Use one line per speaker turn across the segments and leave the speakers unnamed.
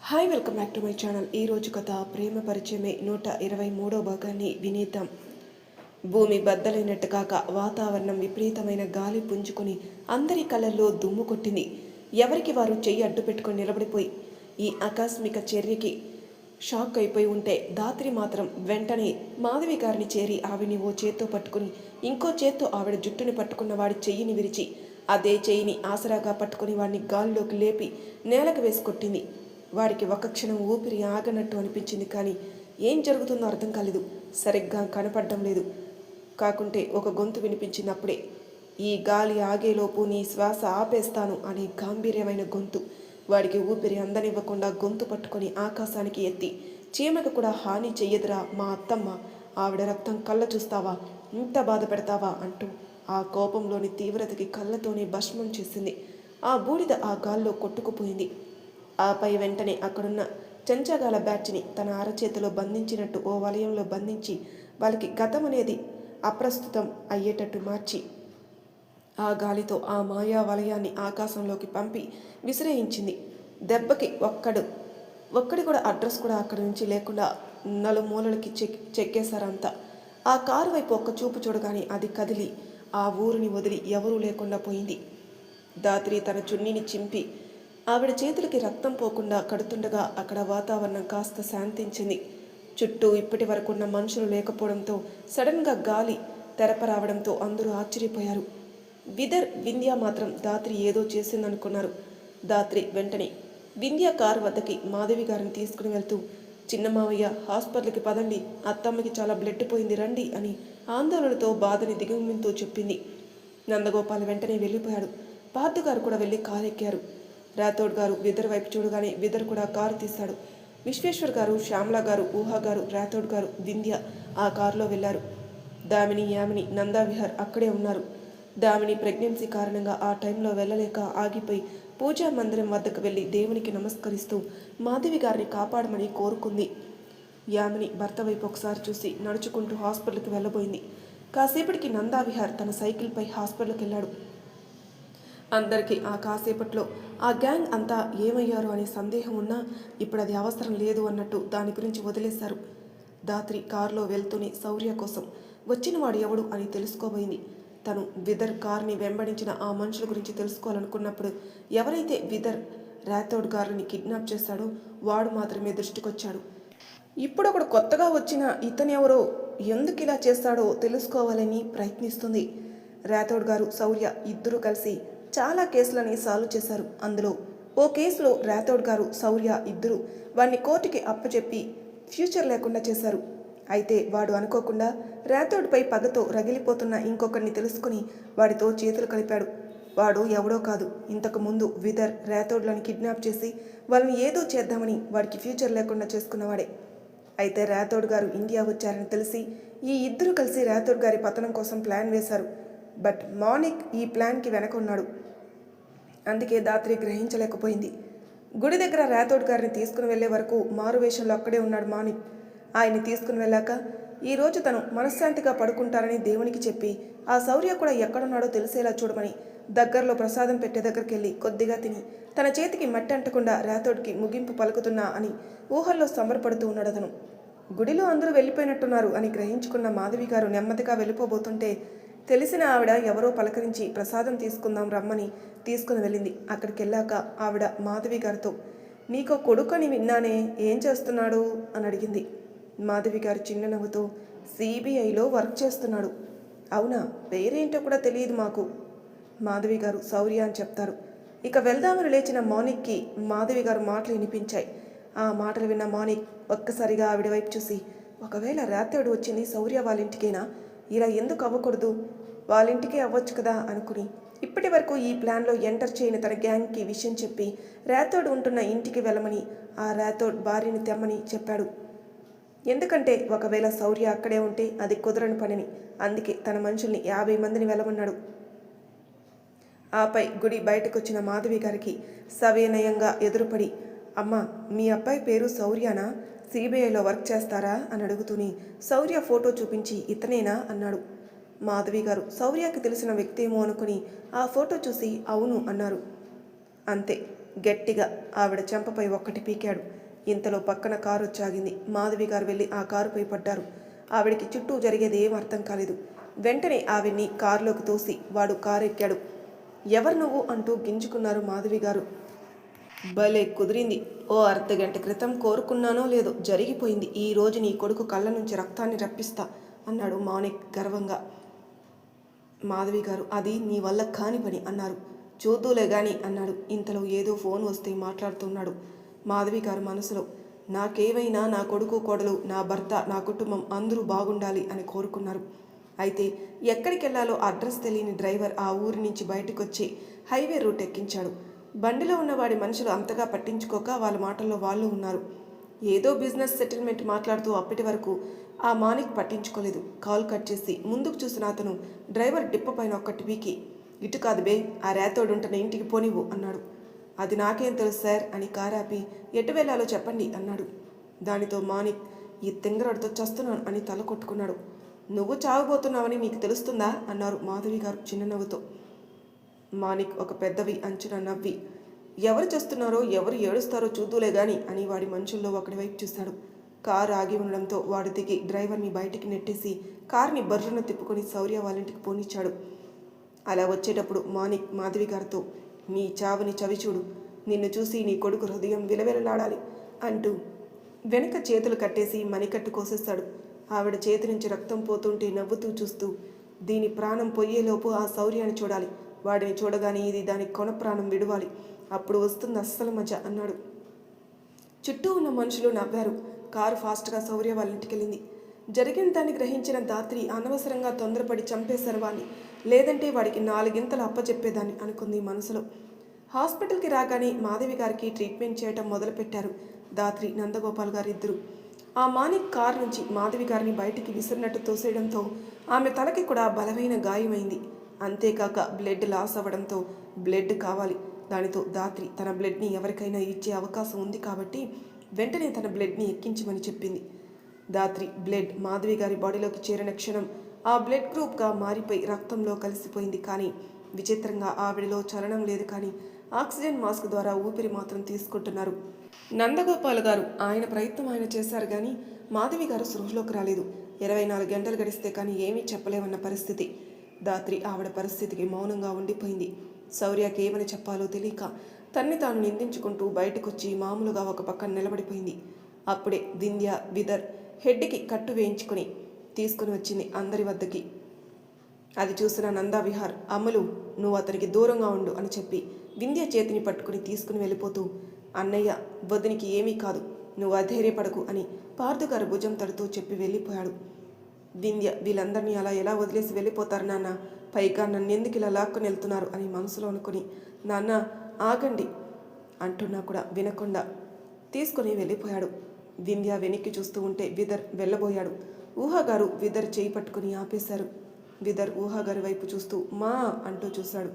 Hi welcome back to my channel. ఈరోజు కథ ప్రేమ పరిచయమే 123వ భాగాన్ని వినేద్దాం. భూమి బద్దలైనట్టు కాక వాతావరణం విపరీతమైన గాలి పుంజుకొని అందరి కళ్ళల్లో దుమ్ము కొట్టింది. ఎవరికి వారు చెయ్యి అడ్డు పెట్టుకొని నిలబడిపోయి ఈ ఆకస్మిక చర్యకి షాక్ అయిపోయి ఉంటే దాత్రి మాత్రం వెంటనే మాధవి గారిని చేరి ఆవిని ఓ చేత్తో పట్టుకుని ఇంకో చేత్తో ఆవిడ జుట్టుని పట్టుకున్న వాడి చెయ్యిని విరిచి అదే చెయ్యిని ఆసరాగా పట్టుకుని వాడిని గాల్లోకి లేపి నేలకు వేసి కొట్టింది. వాడికి ఒక క్షణం ఊపిరి ఆగనట్టు అనిపించింది. కానీ ఏం జరుగుతుందో అర్థం కాలేదు. సరిగ్గా కనపడడం లేదు. కాకుంటే ఒక గొంతు వినిపించినప్పుడే ఈ గాలి ఆగేలోపు నీ శ్వాస ఆపేస్తాను అనే గాంభీర్యమైన గొంతు. వాడికి ఊపిరి అందనివ్వకుండా గొంతు పట్టుకొని ఆకాశానికి ఎత్తి చీమకు కూడా హాని చెయ్యదురా మా అత్తమ్మ, ఆవిడ రక్తం కళ్ళ చూస్తావా, ఇంత బాధ పెడతావా అంటూ ఆ కోపంలోని తీవ్రతకి కళ్ళతోనే భస్మం చేసింది. ఆ బూడిద ఆ గాల్లో కొట్టుకుపోయింది. ఆపై వెంటనే అక్కడున్న చెంచగాల బ్యాచ్ని తన అరచేతిలో బంధించినట్టు ఓ వలయంలో బంధించి వాళ్ళకి గతం అనేది అప్రస్తుతం అయ్యేటట్టు మార్చి ఆ గాలితో ఆ మాయా వలయాన్ని ఆకాశంలోకి పంపి విసిరేయించింది. దెబ్బకి ఒక్కడి కూడా అడ్రస్ కూడా అక్కడి నుంచి లేకుండా నలుమూలలకి చెక్కేశారంతా. ఆ కారు వైపు ఒక్క చూపు చూడగానే అది కదిలి ఆ ఊరిని వదిలి ఎవరూ లేకుండా పోయింది. దాత్రి తన చున్నీని చింపి ఆవిడ చేతులకి రక్తం పోకుండా కడుతుండగా అక్కడ వాతావరణం కాస్త శాంతించింది. చుట్టూ ఇప్పటి వరకున్న మనుషులు లేకపోవడంతో సడన్గా గాలి తెరపరావడంతో అందరూ ఆశ్చర్యపోయారు. వింధ్య మాత్రం దాత్రి ఏదో చేసిందనుకున్నారు. దాత్రి వెంటనే వింధ్య కారు వద్దకి మాధవి గారిని తీసుకుని వెళ్తూ, చిన్న మావయ్య హాస్పిటల్కి పదండి, అత్తమ్మకి చాలా బ్లడ్ పోయింది రండి అని ఆందోళనతో బాధని దిగుమింతూ చెప్పింది. నందగోపాల్ వెంటనే వెళ్ళిపోయాడు. పార్థగారు కూడా వెళ్ళి కారు ఎక్కారు. రాథోడ్ గారు విదర్ వైపు చూడగానే విదర్ కూడా కారు తీశాడు. విశ్వేశ్వర్ గారు, శ్యామల గారు, ఊహా గారు, రాథోడ్ గారు, వింధ్య ఆ కారులో వెళ్లారు. దామిని, యామిని, నందావిహార్ అక్కడే ఉన్నారు. దామిని ప్రెగ్నెన్సీ కారణంగా ఆ టైంలో వెళ్ళలేక ఆగిపోయి పూజా మందిరం వద్దకు వెళ్ళి దేవునికి నమస్కరిస్తూ మాధవి గారిని కాపాడమని కోరుకుంది. యామిని భర్త వైపు ఒకసారి చూసి నడుచుకుంటూ హాస్పిటల్కి వెళ్ళబోయింది. కాసేపటికి నందావిహార్ తన సైకిల్పై హాస్పిటల్కి వెళ్ళాడు. అందరికీ ఆ కాసేపట్లో ఆ గ్యాంగ్ అంతా ఏమయ్యారు అనే సందేహం ఉన్నా ఇప్పుడు అది అవసరం లేదు అన్నట్టు దాని గురించి వదిలేశారు. దాత్రి కారులో వెళ్తూనే శౌర్య కోసం వచ్చినవాడు ఎవడు అని తెలుసుకోబోయింది. తను విదర్ కార్ని వెంబడించిన ఆ మనుషుల గురించి తెలుసుకోవాలనుకున్నప్పుడు ఎవరైతే విదర్ రాథోడ్ గారిని కిడ్నాప్ చేశాడో వాడు మాత్రమే దృష్టికొచ్చాడు. ఇప్పుడు ఒకడు కొత్తగా వచ్చిన ఇతనెవరో ఎందుకు ఇలా చేస్తాడో తెలుసుకోవాలని ప్రయత్నిస్తుంది. రాథోడ్ గారు, శౌర్య ఇద్దరూ కలిసి చాలా కేసులని సాల్వ్ చేశారు. అందులో ఓ కేసులో రాథోడ్ గారు, శౌర్య ఇద్దరు వాడిని కోర్టుకి అప్పచెప్పి ఫ్యూచర్ లేకుండా చేశారు. అయితే వాడు అనుకోకుండా రాథోడ్పై పగతో రగిలిపోతున్న ఇంకొకరిని తెలుసుకుని వాడితో చేతులు కలిపాడు. వాడు ఎవడో కాదు, ఇంతకు ముందు విదర్ రాథోడ్లను కిడ్నాప్ చేసి వాళ్ళని ఏదో చేద్దామని వాడికి ఫ్యూచర్ లేకుండా చేసుకున్నవాడే. అయితే రాథోడ్ గారు ఇండియా వచ్చారని తెలిసి ఈ ఇద్దరు కలిసి రాథోడ్ గారి పతనం కోసం ప్లాన్ వేశారు. బట్ మానిక్ ఈ ప్లాన్కి వెనక ఉన్నాడు. అందుకే దాత్రి గ్రహించలేకపోయింది. గుడి దగ్గర రాథోడ్ గారిని తీసుకుని వెళ్లే వరకు మారువేషంలో అక్కడే ఉన్నాడు మానిక్. ఆయన్ని తీసుకుని వెళ్ళాక ఈరోజు తను మనశ్శాంతిగా పడుకుంటారని దేవునికి చెప్పి ఆ శౌర్య కూడా ఎక్కడున్నాడో తెలిసేలా చూడమని దగ్గరలో ప్రసాదం పెట్టే దగ్గరికి వెళ్ళి కొద్దిగా తిని తన చేతికి మట్టి అంటకుండా రాథోడ్కి ముగింపు పలుకుతున్నా అని ఊహల్లో సంబరపడుతూ ఉన్నాడు అతను. గుడిలో అందరూ వెళ్ళిపోయినట్టున్నారు అని గ్రహించుకున్న మాధవి గారు నెమ్మదిగా వెళ్ళిపోబోతుంటే తెలిసిన ఆవిడ ఎవరో పలకరించి ప్రసాదం తీసుకుందాం రమ్మని తీసుకుని వెళ్ళింది. అక్కడికి వెళ్ళాక ఆవిడ మాధవి గారితో, నీకో కొడుకని విన్నానే, ఏం చేస్తున్నాడు అని అడిగింది. మాధవి గారు చిన్న నవ్వుతో, సిబిఐలో వర్క్ చేస్తున్నాడు. అవునా, పేరేంటో కూడా తెలియదు మాకు. మాధవి గారు శౌర్య అని చెప్తారు. ఇక వెళ్దామని లేచిన మానిక్కి మాధవి గారు మాటలు వినిపించాయి. ఆ మాటలు విన్న మానిక్ ఒక్కసారిగా ఆవిడ వైపు చూసి, ఒకవేళ రాత్రి వచ్చింది శౌర్య వాళ్ళ ఇంటికేనా, ఇలా ఎందుకు అవ్వకూడదు, వాళ్ళ ఇంటికే అవ్వచ్చు కదా అనుకుని ఇప్పటి వరకు ఈ ప్లాన్లో ఎంటర్ చేయని తన గ్యాంగ్కి విషయం చెప్పి రాథోడ్ ఉంటున్న ఇంటికి వెళ్ళమని ఆ రాథోడ్ భార్యని తెమ్మని చెప్పాడు. ఎందుకంటే ఒకవేళ శౌర్య అక్కడే ఉంటే అది కుదరని పనిని. అందుకే తన మనుషుల్ని 50 మందిని వెళ్ళమన్నాడు. ఆపై గుడి బయటకు వచ్చిన మాధవి గారికి సవినయంగా ఎదురుపడి, అమ్మ మీ అబ్బాయి పేరు శౌర్యనా, సిబిఐలో వర్క్ చేస్తారా అని అడుగుతూనే శౌర్య ఫోటో చూపించి ఇతనేనా అన్నాడు. మాధవి గారు శౌర్యకి తెలిసిన వ్యక్తేమో అనుకుని ఆ ఫోటో చూసి అవును అన్నారు. అంతే. గట్టిగా ఆవిడ చెంపపై ఒక్కటి పీకాడు. ఇంతలో పక్కన కారు వచ్చాగింది. మాధవి గారు వెళ్ళి ఆ కారుపై పడ్డారు. ఆవిడికి చుట్టూ జరిగేది ఏం అర్థం కాలేదు. వెంటనే ఆవిడ్ని కారులోకి తోసి వాడు కారు ఎక్కాడు. ఎవరు నువ్వు అంటూ గింజుకున్నారు మాధవి గారు. భలే కుదిరింది. ఓ అర్ధగంట క్రితం కోరుకున్నానో లేదో జరిగిపోయింది. ఈరోజు నీ కొడుకు కళ్ళ నుంచి రక్తాన్ని రప్పిస్తా అన్నాడు మాణిక్ గర్వంగా. మాధవి గారు అది నీ వల్ల కాని పని అన్నారు. చూద్దులే గాని అన్నాడు. ఇంతలో ఏదో ఫోన్ వస్తే మాట్లాడుతున్నాడు. మాధవి గారు మనసులో నాకేమైనా నా కొడుకు కోడలు నా భర్త నా కుటుంబం అందరూ బాగుండాలి అని కోరుకున్నారు. అయితే ఎక్కడికి వెళ్ళాలో అడ్రస్ తెలియని డ్రైవర్ ఆ ఊరి నుంచి బయటకు వచ్చి హైవే రూట్ ఎక్కించాడు. బండిలో ఉన్నవాడి మనుషులు అంతగా పట్టించుకోక వాళ్ళ మాటల్లో వాళ్ళు ఉన్నారు. ఏదో బిజినెస్ సెటిల్మెంట్ మాట్లాడుతూ అప్పటి వరకు ఆ మాణిక్ పట్టించుకోలేదు. కాల్ కట్ చేసి ముందుకు చూసిన అతను డ్రైవర్ డిప్ప పైన ఒక్కటి పీకి ఇటు కాదు బే ఆ రేతోడుంటున్న ఇంటికి పోనివ్వు అన్నాడు. అది నాకేం తెలుసు సార్ అని కారాపి ఎటు వెళ్ళాలో చెప్పండి అన్నాడు. దానితో మాణిక్ ఈ తింగరడితో చస్తున్నాను అని తల కొట్టుకున్నాడు. నువ్వు చావబోతున్నావని నీకు తెలుస్తుందా అన్నారు మాధవి గారు చిన్ననవ్వుతో. మాణిక్ ఒక పెద్దవి అంచున నవ్వి ఎవరు చేస్తున్నారో ఎవరు ఏడుస్తారో చూద్దులే గాని అని వాడి మనుషుల్లో ఒకటి వైపు చూశాడు. కారు ఆగి ఉండడంతో వాడు దిగి డ్రైవర్ని బయటికి నెట్టేసి కారుని బర్రున తిప్పుకొని శౌర్య వాళ్ళింటికి పోనిచ్చాడు. అలా వచ్చేటప్పుడు మాణిక్ మాధవి గారితో నీ చావుని చవిచూడు, నిన్ను చూసి నీ కొడుకు హృదయం విలవిలలాడాలి అంటూ వెనక చేతులు కట్టేసి మణికట్టు కోసేస్తాడు. ఆవిడ చేతి నుంచి రక్తం పోతుంటే నవ్వుతూ చూస్తూ దీని ప్రాణం పోయేలోపు ఆ శౌర్యాన్ని చూడాలి, వాడిని చూడగానే ఇది దాని కొన ప్రాణం విడవాలి, అప్పుడు వస్తుంది అస్సలు మజా అన్నాడు. చుట్టూ ఉన్న మనుషులు నవ్వారు. కారు ఫాస్ట్గా శౌర్య వాళ్ళ ఇంటికి వెళ్ళింది. జరిగిన దాన్ని గ్రహించిన దాత్రి అనవసరంగా తొందరపడి చంపేశారు వాడిని, లేదంటే వాడికి 4 గింతలు అప్పచెప్పేదాన్ని అనుకుంది మనసులో. హాస్పిటల్కి రాగానే మాధవి గారికి ట్రీట్మెంట్ చేయటం మొదలుపెట్టారు దాత్రి నందగోపాల్ గారు ఇద్దరు. ఆ మాణిక్ కారు నుంచి మాధవి గారిని బయటికి విసిరినట్టు తోసేయడంతో ఆమె తలకి కూడా బలమైన గాయమైంది. అంతేకాక బ్లడ్ లాస్ అవ్వడంతో బ్లడ్ కావాలి. దానితో దాత్రి తన బ్లడ్ని ఎవరికైనా ఇచ్చే అవకాశం ఉంది కాబట్టి వెంటనే తన బ్లడ్ని ఎక్కించమని చెప్పింది. దాత్రి బ్లడ్ మాధవి గారి బాడీలోకి చేరిన క్షణం ఆ బ్లడ్ గ్రూప్గా మారిపోయి రక్తంలో కలిసిపోయింది. కానీ విచిత్రంగా ఆవిడలో చలనం లేదు. కానీ ఆక్సిజన్ మాస్క్ ద్వారా ఊపిరి మాత్రం తీసుకుంటున్నారు. నందగోపాల్ గారు ఆయన ప్రయత్నం ఆయన చేశారు కానీ మాధవి గారు సృహలోకి రాలేదు. 24 గంటలు గడిస్తే కానీ ఏమీ చెప్పలేమన్న పరిస్థితి. దాత్రి ఆవిడ పరిస్థితికి మౌనంగా ఉండిపోయింది. శౌర్యకి ఏమని చెప్పాలో తెలియక తన్ని తాను నిందించుకుంటూ బయటకొచ్చి మామూలుగా ఒక పక్కన నిలబడిపోయింది. అప్పుడే వింధ్య విదర్ హెడ్కి కట్టు వేయించుకొని తీసుకుని వచ్చింది అందరి వద్దకి. అది చూసిన నందావిహార్ అమ్మలు నువ్వు అతనికి దూరంగా ఉండు అని చెప్పి వింధ్య చేతిని పట్టుకుని తీసుకుని వెళ్ళిపోతూ అన్నయ్య వదినికి ఏమీ కాదు, నువ్వు అధైర్యపడకు అని పార్థుగారు భుజం తడుతూ చెప్పి వెళ్ళిపోయాడు. వింధ్య వీళ్ళందరినీ అలా ఎలా వదిలేసి వెళ్ళిపోతారు నాన్న, పైగా నన్నెందుకు ఇలా లాక్కుని వెళ్తున్నారు అని మనసులో అనుకుని నాన్న ఆగండి అంటున్నా కూడా వినకుండా తీసుకుని వెళ్ళిపోయాడు. వింధ్య వెనక్కి చూస్తూ ఉంటే విదర్ వెళ్ళబోయాడు. ఊహాగారు విదర్ చేయి పట్టుకుని ఆపేశారు. విదర్ ఊహాగారి వైపు చూస్తూ మా అంటూ చూశాడు.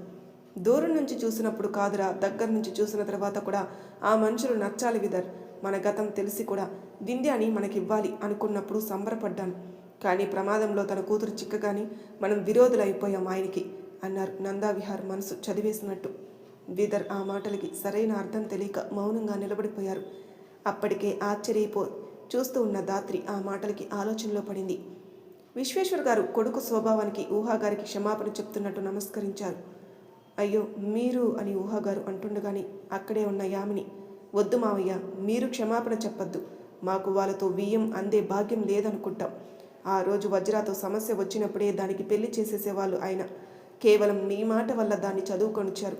దూరం నుంచి చూసినప్పుడు కాదురా, దగ్గర నుంచి చూసిన తర్వాత కూడా ఆ మనుషులు నచ్చాలి విదర్. మన గతం తెలిసి కూడా వింధ్యాని మనకివ్వాలి అనుకున్నప్పుడు సంబరపడ్డాను. కానీ ప్రమాదంలో తన కూతురు చిక్కగాని మనం విరోధులైపోయాం ఆయనకి అన్నారు నందావిహార్ మనసు చదివేసినట్టు. విదర్ ఆ మాటలకి సరైన అర్థం తెలియక మౌనంగా నిలబడిపోయారు. అప్పటికే ఆశ్చర్యపో చూస్తూ ఉన్న దాత్రి ఆ మాటలకి ఆలోచనలో పడింది. విశ్వేశ్వర్ గారు కొడుకు స్వభావానికి ఊహాగారికి క్షమాపణ చెప్తున్నట్టు నమస్కరించారు. అయ్యో మీరు అని ఊహాగారు అంటుండగాని అక్కడే ఉన్న యామిని వద్దు మావయ్య, మీరు క్షమాపణ చెప్పద్దు, మాకు వాళ్ళతో బియ్యం అందే భాగ్యం లేదనుకుంటాం. ఆ రోజు వజ్రాతో సమస్య వచ్చినప్పుడే దానికి పెళ్లి చేసేసేవాళ్ళు ఆయన. కేవలం మీ మాట వల్ల దాన్ని చదువుకొనిచ్చారు.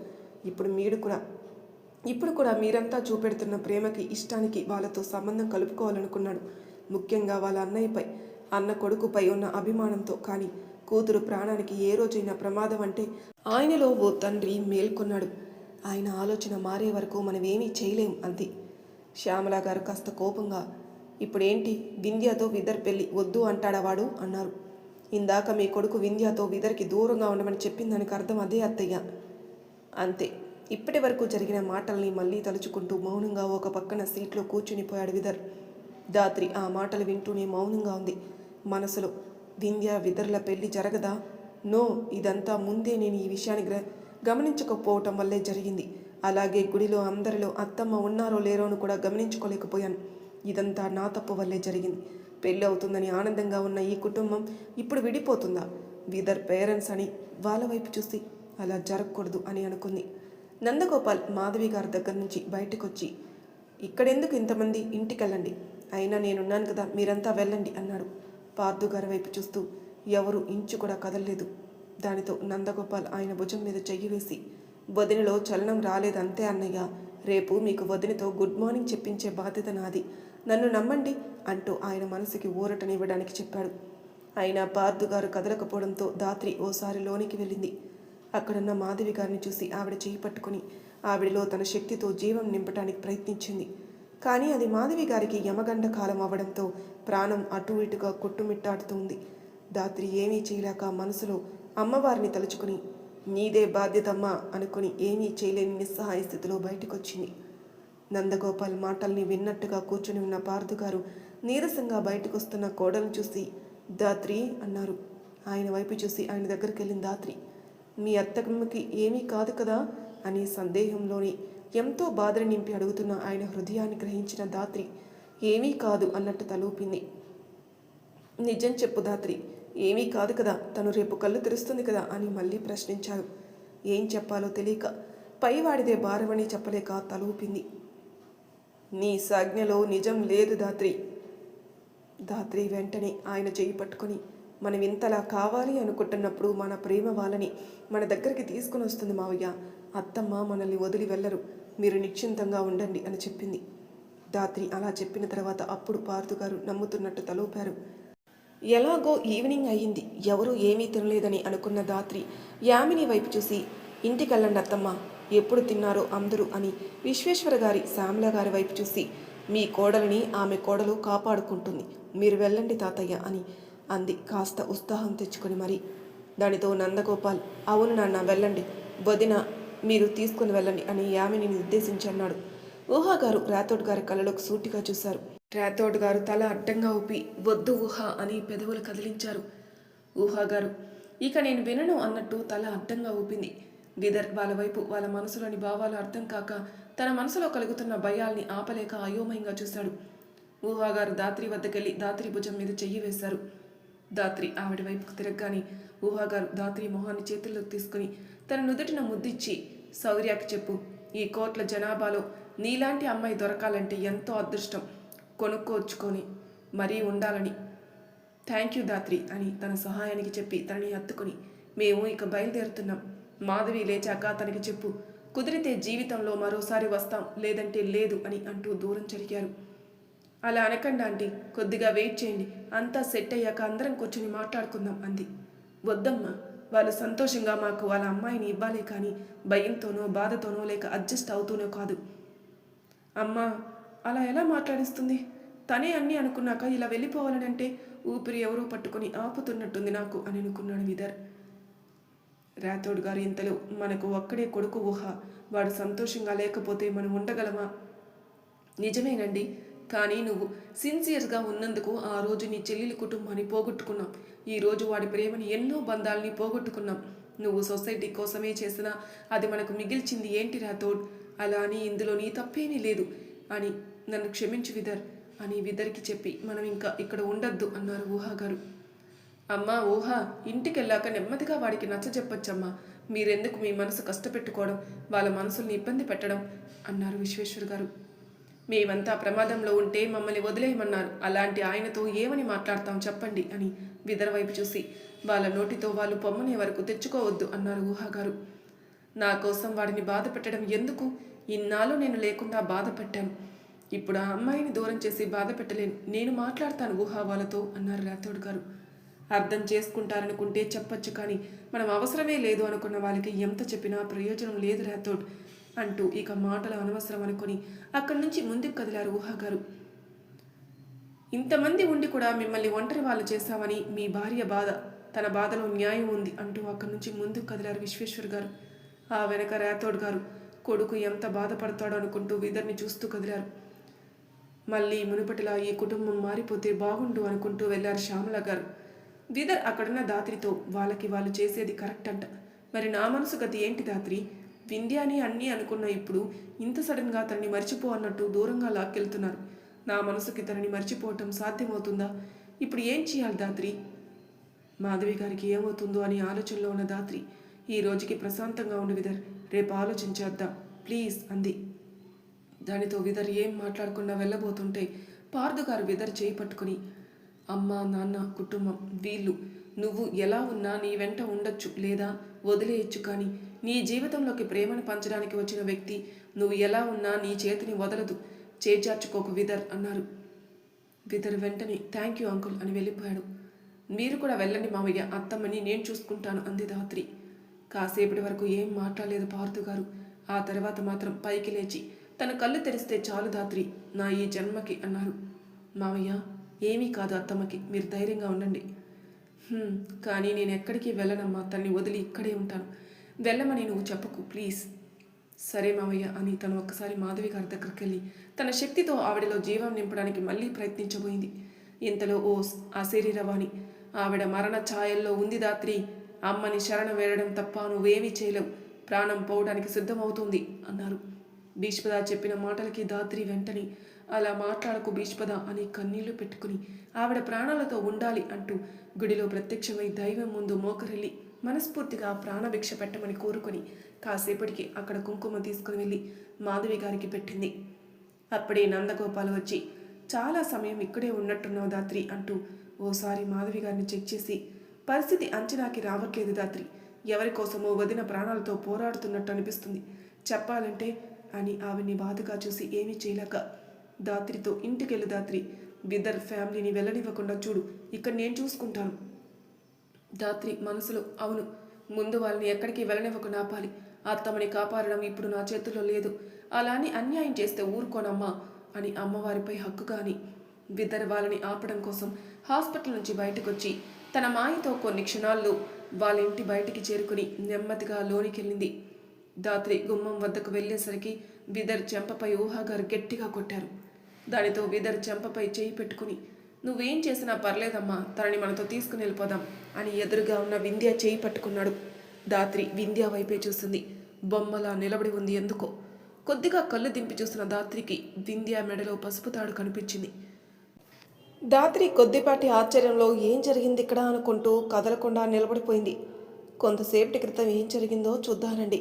ఇప్పుడు కూడా మీరంతా చూపెడుతున్న ప్రేమకి ఇష్టానికి వాళ్ళతో సంబంధం కలుపుకోవాలనుకున్నాడు. ముఖ్యంగా వాళ్ళ అన్నయ్యపై అన్న కొడుకుపై ఉన్న అభిమానంతో. కానీ కూతురు ప్రాణానికి ఏ రోజైనా ప్రమాదం అంటే ఆయనలో ఓ తండ్రి మేల్కొన్నాడు. ఆయన ఆలోచన మారే వరకు మనమేమీ చేయలేం అంది. శ్యామల గారు కాస్త కోపంగా ఇప్పుడేంటి వింధ్యతో విదర్ పెళ్ళి వద్దు అంటాడా వాడు అన్నారు. ఇందాక మీ కొడుకు వింధ్యతో విదర్కి దూరంగా ఉండమని చెప్పిందానికి అర్థం అదే అత్తయ్య. అంతే. ఇప్పటి వరకు జరిగిన మాటల్ని మళ్ళీ తలుచుకుంటూ మౌనంగా ఒక పక్కన సీట్లో కూర్చునిపోయాడు విదర్. దాత్రి ఆ మాటలు వింటూనే మౌనంగా ఉంది. మనసులో వింధ్య విదర్ల పెళ్లి జరగదా? నో, ఇదంతా ముందే నేను ఈ విషయాన్ని గమనించకపోవటం వల్లే జరిగింది. అలాగే గుడిలో అందరిలో అత్తమ్మ ఉన్నారో లేరో అని కూడా గమనించుకోలేకపోయాను. ఇదంతా నా తప్పు వల్లే జరిగింది. పెళ్ళి అవుతుందని ఆనందంగా ఉన్న ఈ కుటుంబం ఇప్పుడు విడిపోతుందా? వీదర్ పేరెంట్స్ అని వాళ్ళ వైపు చూసి అలా జరగకూడదు అని అనుకుంది. నందగోపాల్ మాధవి గారి దగ్గర నుంచి బయటకొచ్చి, ఇక్కడెందుకు ఇంతమంది, ఇంటికెళ్ళండి, అయినా నేనున్నాను కదా, మీరంతా వెళ్ళండి అన్నాడు. పార్థు గారి వైపు చూస్తూ ఎవరు ఇంచు కూడా కదలలేదు. దానితో నందగోపాల్ ఆయన భుజం మీద చెయ్యి వేసి, వదినలో చలనం రాలేదంతే అన్నయ్య, రేపు మీకు వదినతో గుడ్ మార్నింగ్ చెప్పించే బాధ్యత నాది, నన్ను నమ్మండి అంటూ ఆయన మనసుకి ఊరటనివ్వడానికి చెప్పాడు. అయినా పార్థు గారు కదలకపోవడంతో ధాత్రి ఓసారి లోనికి వెళ్ళింది. అక్కడున్న మాధవి గారిని చూసి ఆవిడ చేయి పట్టుకుని ఆవిడలో తన శక్తితో జీవం నింపడానికి ప్రయత్నించింది. కానీ అది మాధవి గారికి యమగండ కాలం అవ్వడంతో ప్రాణం అటు ఇటుగా కొట్టుమిట్టాడుతుంది. ధాత్రి ఏమీ చేయలేక మనసులో అమ్మవారిని తలుచుకుని, నీదే బాధ్యతమ్మా అనుకుని ఏమీ చేయలేని నిస్సహాయ స్థితిలో బయటకొచ్చింది. నందగోపాల్ మాటల్ని విన్నట్టుగా కూర్చుని ఉన్న పార్థు గారు నీరసంగా బయటకొస్తున్న కోడలను చూసి, ధాత్రి అన్నారు. ఆయన వైపు చూసి ఆయన దగ్గరికి వెళ్ళిన ధాత్రి, మీ అత్తమ్మకి ఏమీ కాదు కదా అని సందేహంలోని ఎంతో బాధని నింపి అడుగుతున్న ఆయన హృదయాన్ని గ్రహించిన ధాత్రి ఏమీ కాదు అన్నట్టు తలూపింది. నిజం చెప్పు ధాత్రి, ఏమీ కాదు కదా, తను రేపు కళ్ళు తెరుస్తుంది కదా అని మళ్ళీ ప్రశ్నించారు. ఏం చెప్పాలో తెలియక పైవాడిదే భారమని చెప్పలేక తలూపింది. నీ సంజ్ఞలో నిజం లేదు ధాత్రి. ధాత్రి వెంటనే ఆయన చేయి పట్టుకొని, మనం ఇంతలా కావాలి అనుకుంటున్నప్పుడు మన ప్రేమ వాళ్ళని మన దగ్గరికి తీసుకుని వస్తుంది మావయ్య, అత్తమ్మ మనల్ని వదిలి వెళ్ళరు, మీరు నిశ్చింతంగా ఉండండి అని చెప్పింది. ధాత్రి అలా చెప్పిన తర్వాత అప్పుడు పార్థు గారు నమ్ముతున్నట్టు తలూపారు. ఎలాగో ఈవినింగ్ అయ్యింది. ఎవరూ ఏమీ తినలేదని అనుకున్న ధాత్రి యామిని వైపు చూసి, ఇంటికెళ్ళండి అత్తమ్మ, ఎప్పుడు తిన్నారో అందరూ అని విశ్వేశ్వర గారి శ్యామల గారి వైపు చూసి, మీ కోడలిని ఆమె కోడలు కాపాడుకుంటుంది, మీరు వెళ్ళండి తాతయ్య అని అంది కాస్త ఉత్సాహం తెచ్చుకొని మరి. దానితో నందగోపాల్, అవును నాన్న వెళ్ళండి, వదిన మీరు తీసుకుని వెళ్ళండి అని యామినిని ఉద్దేశించి అన్నాడు. ఊహాగారు రాథోడ్ గారి కళ్ళలోకి సూటిగా చూశారు. రాథోడ్ గారు తల అడ్డంగా ఊపి, వద్దు ఊహా అని పెదవులు కదిలించారు. ఊహాగారు, ఇక నేను వినను అన్నట్టు తల అడ్డంగా ఊపింది. విదర్ వాళ్ళ వైపు వాళ్ళ మనసులోని భావాలు అర్థం కాక తన మనసులో కలుగుతున్న భయాల్ని ఆపలేక అయోమయంగా చూశాడు. ఊహాగారు ధాత్రి వద్దకెళ్ళి ధాత్రి భుజం మీద చెయ్యి వేశారు. ధాత్రి ఆవిడ వైపుకు తిరగగానే ఊహాగారు ధాత్రి మొహాన్ని చేతుల్లోకి తీసుకుని తన నుదుటిన ముద్దిచ్చి, శౌర్యకి చెప్పు, ఈ కోట్ల జనాభాలో నీలాంటి అమ్మాయి దొరకాలంటే ఎంతో అదృష్టం, కొనుక్కోచుకొని మరీ ఉండాలని. థ్యాంక్ యూ ధాత్రి అని తన సహాయానికి చెప్పి తనని హత్తుకుని, మేము ఇక బయలుదేరుతున్నాం, మాధవి లేచాక తనకి చెప్పు, కుదిరితే జీవితంలో మరోసారి వస్తాం, లేదంటే లేదు అని అంటూ దూరం జరిగారు. అలా అనకండి ఆంటీ, కొద్దిగా వెయిట్ చేయండి, అంతా సెట్ అయ్యాక అందరం కూర్చొని మాట్లాడుకుందాం అంది. వద్దమ్మా, వాళ్ళు సంతోషంగా మాకు వాళ్ళ అమ్మాయిని ఇవ్వాలే కానీ భయంతోనో బాధతోనో లేక అడ్జస్ట్ అవుతూనో కాదు. అమ్మా అలా ఎలా మాట్లాడిస్తుంది, తనే అన్నీ అనుకున్నాక ఇలా వెళ్ళిపోవాలని అంటే ఊపిరి ఎవరో పట్టుకొని ఆపుతున్నట్టుంది నాకు అని అనుకున్నాడు విదర్. రాథోడ్ గారు ఇంతలో, మనకు ఒక్కడే కొడుకు ఊహ, వాడు సంతోషంగా లేకపోతే మనం ఉండగలమా? నిజమేనండి, కానీ నువ్వు సిన్సియర్గా ఉన్నందుకు ఆ రోజు నీ చెల్లెలి కుటుంబాన్ని పోగొట్టుకున్నాం, ఈరోజు వాడి ప్రేమని ఎన్నో బంధాలని పోగొట్టుకున్నాం. నువ్వు సొసైటీ కోసమే చేసినా అది మనకు మిగిల్చింది ఏంటి రాథోడ్, అలా అని ఇందులో నీ తప్పేమీ లేదు అని నన్ను క్షమించు విదర్ అని విదర్కి చెప్పి మనం ఇంకా ఇక్కడ ఉండొద్దు అన్నారు ఊహాగారు. అమ్మా ఊహ, ఇంటికెళ్ళాక నెమ్మదిగా వాడికి నచ్చజెప్పొచ్చమ్మా, మీరెందుకు మీ మనసు కష్టపెట్టుకోవడం, వాళ్ళ మనసుల్ని ఇబ్బంది పెట్టడం అన్నారు విశ్వేశ్వర్ గారు. మేమంతా ప్రమాదంలో ఉంటే మమ్మల్ని వదిలేయమన్నారు, అలాంటి ఆయనతో ఏమని మాట్లాడతాం చెప్పండి అని విదర్ వైపు చూసి, వాళ్ళ నోటితో వాళ్ళు పొమ్మనే వరకు తెచ్చుకోవద్దు అన్నారు ఊహాగారు. నా కోసం వాడిని బాధ పెట్టడం ఎందుకు, ఇన్నాళ్ళు నేను లేకుండా బాధ పెట్టాను, ఇప్పుడు ఆ అమ్మాయిని దూరం చేసి బాధ పెట్టలేను, నేను మాట్లాడతాను ఊహా వాళ్ళతో అన్నారు రాథోడ్ గారు. అర్థం చేసుకుంటారనుకుంటే చెప్పచ్చు, కానీ మనం అవసరమే లేదు అనుకున్న వాళ్ళకి ఎంత చెప్పినా ప్రయోజనం లేదు రాథోడ్ అంటూ ఇక మాటలు అనవసరం అనుకుని అక్కడి నుంచి ముందుకు కదిలారు ఊహాగారు. ఇంతమంది ఉండి కూడా మిమ్మల్ని ఒంటరి వాళ్ళు చేశామని మీ భార్య బాధ, తన బాధలో న్యాయం ఉంది అంటూ అక్కడి నుంచి ముందుకు కదిలారు విశ్వేశ్వర్ గారు. ఆ వెనక రాథోడ్ గారు కొడుకు ఎంత బాధపడతాడో అనుకుంటూ విదర్ని చూస్తూ కదిలారు. మళ్ళీ మునుపటిలా ఈ కుటుంబం మారిపోతే బాగుండు అనుకుంటూ వెళ్ళారు శ్యామల గారు. విదర్ అక్కడున్న ధాత్రితో, వాళ్ళకి వాళ్ళు చేసేది కరెక్ట్ అంట, మరి నా మనసు గతి ఏంటి ధాత్రి, వింధ్య అని అన్నీ అనుకున్న ఇప్పుడు ఇంత సడన్గా తనని మర్చిపో అన్నట్టు దూరంగా లాక్కెళ్తున్నారు. నా మనసుకి తనని మర్చిపోవటం సాధ్యమవుతుందా? ఇప్పుడు ఏం చేయాలి దాత్రి? మాధవి గారికి ఏమవుతుందో అని ఆలోచనలో ఉన్న దాత్రి ఈ రోజుకి ప్రశాంతంగా ఉండి విదర్, రేపు ఆలోచించేద్దాం ప్లీజ్ అంది. దానితో విదర్ ఏం మాట్లాడకుండా వెళ్ళబోతుంటే పార్థు గారు విదర్ చేయి పట్టుకుని, అమ్మ నాన్న కుటుంబం వీళ్ళు నువ్వు ఎలా ఉన్నా నీ వెంట ఉండొచ్చు లేదా వదిలేయచ్చు, కానీ నీ జీవితంలోకి ప్రేమను పంచడానికి వచ్చిన వ్యక్తి నువ్వు ఎలా ఉన్నా నీ చేతిని వదలదు, చేజార్చుకోకు విదర్ అన్నారు. విదర్ వెంటనే థ్యాంక్ యూ అంకుల్ అని వెళ్ళిపోయాడు. మీరు కూడా వెళ్ళండి మావయ్య, అత్తమ్మని నేను చూసుకుంటాను అంది దాత్రి. కాసేపటి వరకు ఏం మాట్లాడలేదు పార్థు గారు. ఆ తర్వాత మాత్రం పైకి లేచి తన కళ్ళు తెరిస్తే చాలు దాత్రి నా ఈ జన్మకి అన్నారు. మావయ్య ఏమీ కాదు అత్తమ్మకి, మీరు ధైర్యంగా ఉండండి. కానీ నేను ఎక్కడికి వెళ్ళనమ్మా, తన్ని వదిలి ఇక్కడే ఉంటాను, వెళ్ళమని నువ్వు చెప్పకు ప్లీజ్. సరే మావయ్య అని తను ఒక్కసారి మాధవి గారి దగ్గరికి వెళ్ళి తన శక్తితో ఆవిడలో జీవం నింపడానికి మళ్ళీ ప్రయత్నించబోయింది. ఇంతలో ఓ అశరీరవాణి, ఆవిడ మరణ ఛాయల్లో ఉంది దాత్రి, అమ్మని శరణ వేయడం తప్ప నువ్వేమీ చేయలేవు, ప్రాణం పోవడానికి సిద్ధమవుతుంది అన్నారు. భీష్పద చెప్పిన మాటలకి దాత్రి వెంటనే అలా మాట్లాడకు భీష్పద అని కన్నీళ్లు పెట్టుకుని ఆవిడ ప్రాణాలతో ఉండాలి అంటూ గుడిలో ప్రత్యక్షమై దైవం ముందు మోకరిల్లి మనస్ఫూర్తిగా ప్రాణభిక్ష పెట్టమని కోరుకొని కాసేపటికి అక్కడ కుంకుమ తీసుకుని వెళ్ళి మాధవి గారికి పెట్టింది. అప్పుడే నందగోపాల్ వచ్చి చాలా సమయం ఇక్కడే ఉన్నట్టున్నావు దాత్రి అంటూ ఓసారి మాధవి గారిని చెక్ చేసి, పరిస్థితి అంచనాకి రావట్లేదు దాత్రి, ఎవరి కోసమో వదిన ప్రాణాలతో పోరాడుతున్నట్టు అనిపిస్తుంది, చెప్పాలంటే అని ఆవిడ్ని బాధగా చూసి ఏమీ చేయలేక దాత్రితో ఇంటికెళ్ళు దాత్రి, విదర్ ఫ్యామిలీని వెళ్ళనివ్వకుండా చూడు, ఇక్కడ నేను చూసుకుంటాను. దాత్రి మనసులో అవును, ముందు వాళ్ళని ఎక్కడికి వెళ్ళనివ్వకుండా ఆపాలి, అత్తమ్మని కాపాడడం ఇప్పుడు నా చేతుల్లో లేదు, అలా అని అన్యాయం చేస్తే ఊరుకోనమ్మా అని అమ్మవారిపై హక్కుగాని విదర్ వాళ్ళని ఆపడం కోసం హాస్పిటల్ నుంచి బయటకు వచ్చి తన మాయతో కొన్ని క్షణాల్లో వాళ్ళ ఇంటి బయటికి చేరుకుని నెమ్మదిగా లోనికెళ్ళింది. దాత్రి గుమ్మం వద్దకు వెళ్ళేసరికి విదర్ చెంపపై ఊహాగారు గట్టిగా కొట్టారు. దానితో విదర్ చెంపపై చేయి పెట్టుకుని, నువ్వేం చేసినా పర్లేదమ్మా, తనని మనతో తీసుకుని వెళ్ళిపోదాం అని ఎదురుగా ఉన్న వింధ్య చేయి పట్టుకున్నాడు. దాత్రి వింధ్య వైపే చూసింది. బొమ్మలా నిలబడి ఉంది ఎందుకో. కొద్దిగా కళ్ళు దింపి చూసిన దాత్రికి వింధ్య మెడలో పసుపు తాడు కనిపించింది. దాత్రి కొద్దిపాటి ఆశ్చర్యంలో ఏం జరిగింది ఇక్కడ అనుకుంటూ కదలకుండా నిలబడిపోయింది. కొంతసేపటి క్రితం ఏం జరిగిందో చూద్దానండి.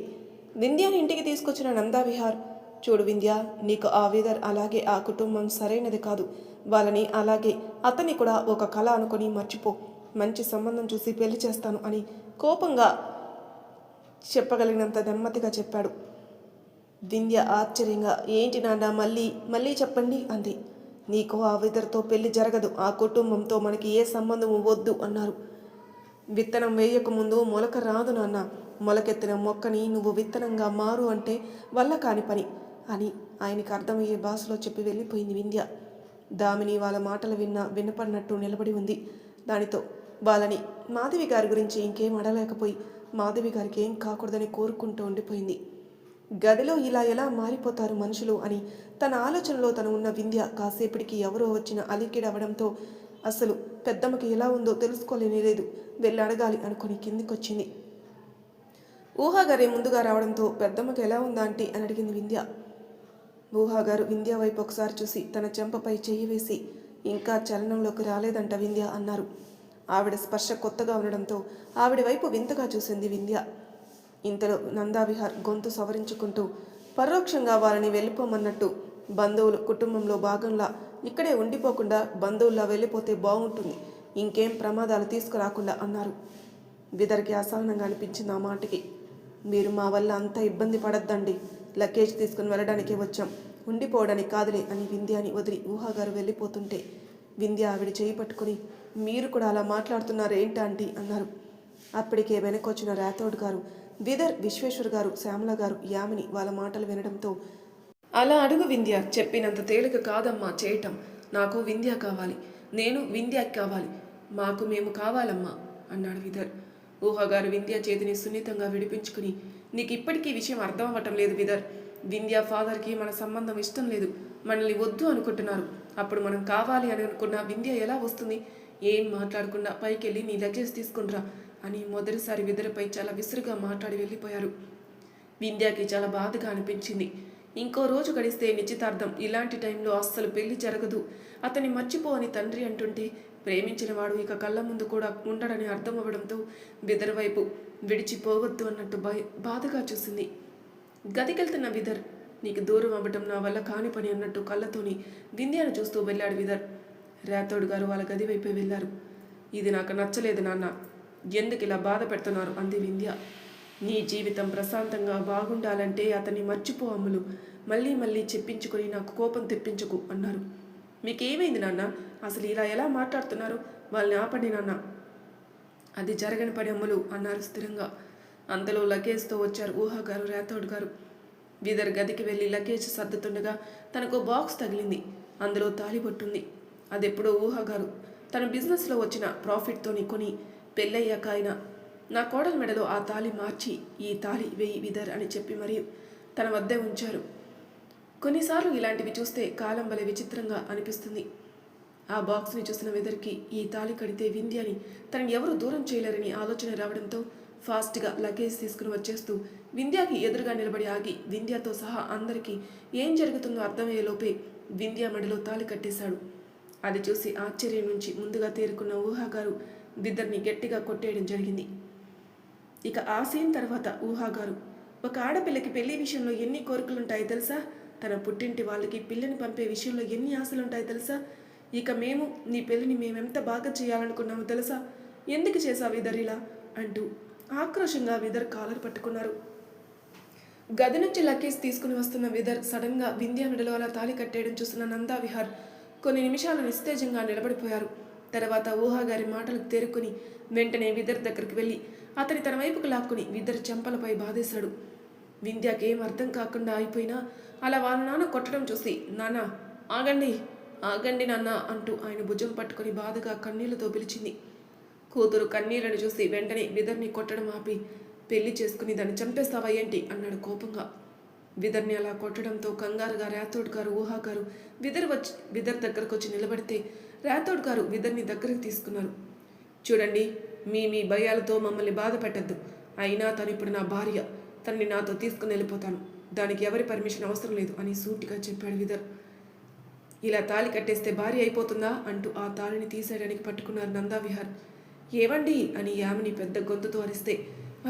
వింధ్యాని ఇంటికి తీసుకొచ్చిన నందావిహార్, చూడు వింధ్య, నీకు ఆ విదర్ అలాగే ఆ కుటుంబం సరైనది కాదు, వాళ్ళని అలాగే అతన్ని కూడా ఒక కళ అనుకొని మర్చిపో, మంచి సంబంధం చూసి పెళ్లి చేస్తాను అని కోపంగా చెప్పగలిగినంత నెమ్మదిగా చెప్పాడు. వింధ్య ఆశ్చర్యంగా ఏంటి నాన్న మళ్ళీ చెప్పండి అంది. నీకు ఆ విదర్తో పెళ్లి జరగదు, ఆ కుటుంబంతో మనకి ఏ సంబంధము వద్దు అన్నారు. విత్తనం వేయకముందు మొలక రాదు నాన్న, మొలకెత్తిన మొక్కని నువ్వు విత్తనంగా మారు అంటే వల్ల కాని పని అని ఆయనకి అర్థమయ్యే భాషలో చెప్పి వెళ్ళిపోయింది వింధ్య. దామిని వాళ్ళ మాటలు వినపడినట్టు నిలబడి ఉంది. దానితో వాళ్ళని మాధవి గారి గురించి ఇంకేం అడలేకపోయి మాధవి గారికి ఏం కాకూడదని కోరుకుంటూ ఉండిపోయింది. గదిలో ఇలా ఎలా మారిపోతారు మనుషులు అని తన ఆలోచనలో తను ఉన్న వింధ్య కాసేపటికి ఎవరో వచ్చిన అలికిడవడంతో అసలు పెద్దమ్మకి ఎలా ఉందో తెలుసుకోలేని లేదు, వెళ్ళి అడగాలి అనుకుని కిందికొచ్చింది. ఊహాగారే ముందుగా రావడంతో పెద్దమ్మకి ఎలా ఉందా ఆంటీ అని అడిగింది వింధ్య. ఊహాగారు వింధ్య వైపు ఒకసారి చూసి తన చెంపపై చెయ్యి వేసి, ఇంకా చలనంలోకి రాలేదంట వింధ్య అన్నారు. ఆవిడ స్పర్శ కొత్తగా ఉండడంతో ఆవిడ వైపు వింతగా చూసింది వింధ్య. ఇంతలో నందావిహార్ గొంతు సవరించుకుంటూ పరోక్షంగా వాళ్ళని వెళ్ళిపోమన్నట్టు, బంధువులు కుటుంబంలో భాగంలా ఇక్కడే ఉండిపోకుండా బంధువుల్లా వెళ్ళిపోతే బాగుంటుంది, ఇంకేం ప్రమాదాలు తీసుకురాకుండా అన్నారు. విదర్కి అసహనంగా అనిపించింది ఆ మాటకి. మీరు మా వల్ల అంత ఇబ్బంది పడద్దండి, లగేజ్ తీసుకుని వెళ్ళడానికి వచ్చాం, ఉండిపోవడానికి కాదులే అని వింధ్యాని వదిలి ఊహాగారు వెళ్ళిపోతుంటే వింధ్య ఆవిడ చేయి పట్టుకుని, మీరు కూడా అలా మాట్లాడుతున్నారు ఏంటంటీ అన్నారు. అప్పటికే వెనకొచ్చిన రాథోడ్ గారు, విదర్, విశ్వేశ్వర్ గారు, శ్యామల గారు, యామిని వాళ్ళ మాటలు వినడంతో, అలా అడుగు వింధ్య, చెప్పినంత తేలిక కాదమ్మా చేయటం, నాకు వింధ్య కావాలి, నేను వింధ్యకి కావాలి, మాకు మేము కావాలమ్మా అన్నాడు విదర్. ఊహగారు వింధ్య చేతిని సున్నితంగా విడిపించుకుని, నీకు ఇప్పటికీ విషయం అర్థం అవ్వటం లేదు విదర్, వింధ్య ఫాదర్కి మన సంబంధం ఇష్టం లేదు, మనల్ని వద్దు అనుకుంటున్నారు, అప్పుడు మనం కావాలి అని అనుకున్న వింధ్య ఎలా వస్తుంది, ఏం మాట్లాడకుండా పైకి వెళ్ళి నీ లగేజ్ తీసుకుంట్రా అని మొదటిసారి విదర్పై చాలా విసురుగా మాట్లాడి వెళ్ళిపోయారు. వింధ్యాకి చాలా బాధగా అనిపించింది. ఇంకో రోజు గడిస్తే నిశ్చితార్థం, ఇలాంటి టైంలో అస్సలు పెళ్లి జరగదు, అతన్ని మర్చిపో అని తండ్రి అంటుంటే ప్రేమించిన వాడు ఇక కళ్ళ ముందు కూడా ఉండడని అర్థం అవ్వడంతో విదర్ వైపు విడిచిపోవద్దు అన్నట్టు బాధగా చూసింది. గదికెళ్తున్న విదర్, నీకు దూరం అవ్వటం నా వల్ల కాని పని అన్నట్టు కళ్ళతోని వింధ్యాను చూస్తూ వెళ్ళాడు విదర్. రాథోడ్ గారు వాళ్ళ గది వైపే వెళ్ళారు. ఇది నాకు నచ్చలేదు నాన్న, ఎందుకు ఇలా బాధ పెడుతున్నారు అంది వింధ్య. నీ జీవితం ప్రశాంతంగా బాగుండాలంటే అతన్ని మర్చిపో అమ్ములు, మళ్ళీ మళ్ళీ చెప్పించుకొని నాకు కోపం తెప్పించకు అన్నారు. మీకేమైంది నాన్న, అసలు ఇలా ఎలా మాట్లాడుతున్నారు, వాళ్ళని ఆపండి నాన్న. అది జరగని పని అమ్ములు అన్నారు స్థిరంగా. అంతలో లగేజ్తో వచ్చారు ఊహా గారు, రాథోడ్ గారు. విదర్ గదికి వెళ్ళి లగేజ్ సర్దుతుండగా తనకు బాక్స్ తగిలింది. అందులో తాళిబొట్టుంది. అదెప్పుడో ఊహా గారు తన బిజినెస్లో వచ్చిన ప్రాఫిట్తోని కొని పెళ్ళయ్యాక ఆయన నా కోడల మెడలో ఆ తాళి మార్చి ఈ తాళి వేయి విదర్ అని చెప్పి మరీ తన వద్దే ఉంచారు. కొన్నిసార్లు ఇలాంటివి చూస్తే కాలం వలె విచిత్రంగా అనిపిస్తుంది. ఆ బాక్స్ని చూసిన విదర్కి ఈ తాళి కడితే వింధ్యని తనని ఎవరు దూరం చేయలేరని ఆలోచన రావడంతో ఫాస్ట్గా లగేజ్ తీసుకుని వచ్చేస్తూ వింధ్యాకి ఎదురుగా నిలబడి ఆగి వింధ్యతో సహా అందరికీ ఏం జరుగుతుందో అర్థమయ్యేలోపే వింధ్య మెడలో తాళి కట్టేశాడు. అది చూసి ఆశ్చర్యం నుంచి ముందుగా తేరుకున్న ఊహా గారు విదర్ని గట్టిగా కొట్టేయడం జరిగింది. ఇక ఆ సీన్ తర్వాత ఊహా గారు, ఒక ఆడపిల్లకి పెళ్లి విషయంలో ఎన్ని కోరికలుంటాయో తెలుసా, తన పుట్టింటి వాళ్ళకి పిల్లని పంపే విషయంలో ఎన్ని ఆశలుంటాయో తెలుసా, ఇక మేము నీ పెళ్లిని మేమెంత బాగా చేయాలనుకున్నామో తెలుసా, ఎందుకు చేశావు విదర్ ఇలా అంటూ ఆక్రోషంగా విదర్ కాలర్ పట్టుకున్నారు. గది నుంచి లగేజ్ తీసుకుని వస్తున్న విదర్ సడన్గా వింధ్య మెడలో అలా తాళి కట్టేయడం చూసిన నందా విహార్ కొన్ని నిమిషాలు నిస్తేజంగా నిలబడిపోయారు. తర్వాత ఊహా గారి మాటలకు తేరుకుని వెంటనే విదర్ దగ్గరికి వెళ్ళి అతని తన వైపుకు లాక్కుని విదర్ చెంపలపై బాధేశాడు. వింధ్యాకి ఏం అర్థం కాకుండా అయిపోయినా అలా వాళ్ళ నాన్న కొట్టడం చూసి, నాన్న ఆగండి ఆగండి నాన్న అంటూ ఆయన భుజం పట్టుకుని బాధగా కన్నీళ్లతో పిలిచింది. కూతురు కన్నీళ్లను చూసి వెంటనే విదర్ని కొట్టడం ఆపి, పెళ్లి చేసుకుని దాన్ని చంపేస్తావా ఏంటి అన్నాడు కోపంగా. విదర్ని అలా కొట్టడంతో కంగారుగా రాథోడ్ గారు, ఊహా గారు విదర్ దగ్గరకు వచ్చి నిలబడితే రాథోడ్ గారు విదర్ని దగ్గరికి తీసుకున్నారు. చూడండి, మీ భయాలతో మమ్మల్ని బాధ పెట్టద్దు. అయినా తను ఇప్పుడు నా భార్య, తనని నాతో తీసుకుని వెళ్ళిపోతాను, దానికి ఎవరి పర్మిషన్ అవసరం లేదు అని సూటిగా చెప్పాడు విదర్. ఇలా తాళి కట్టేస్తే భార్య అయిపోతుందా అంటూ ఆ తాళిని తీసేయడానికి పట్టుకున్నారు నందా విహార్. ఏవండి అని యామిని పెద్ద గొంతుతో అరిస్తే,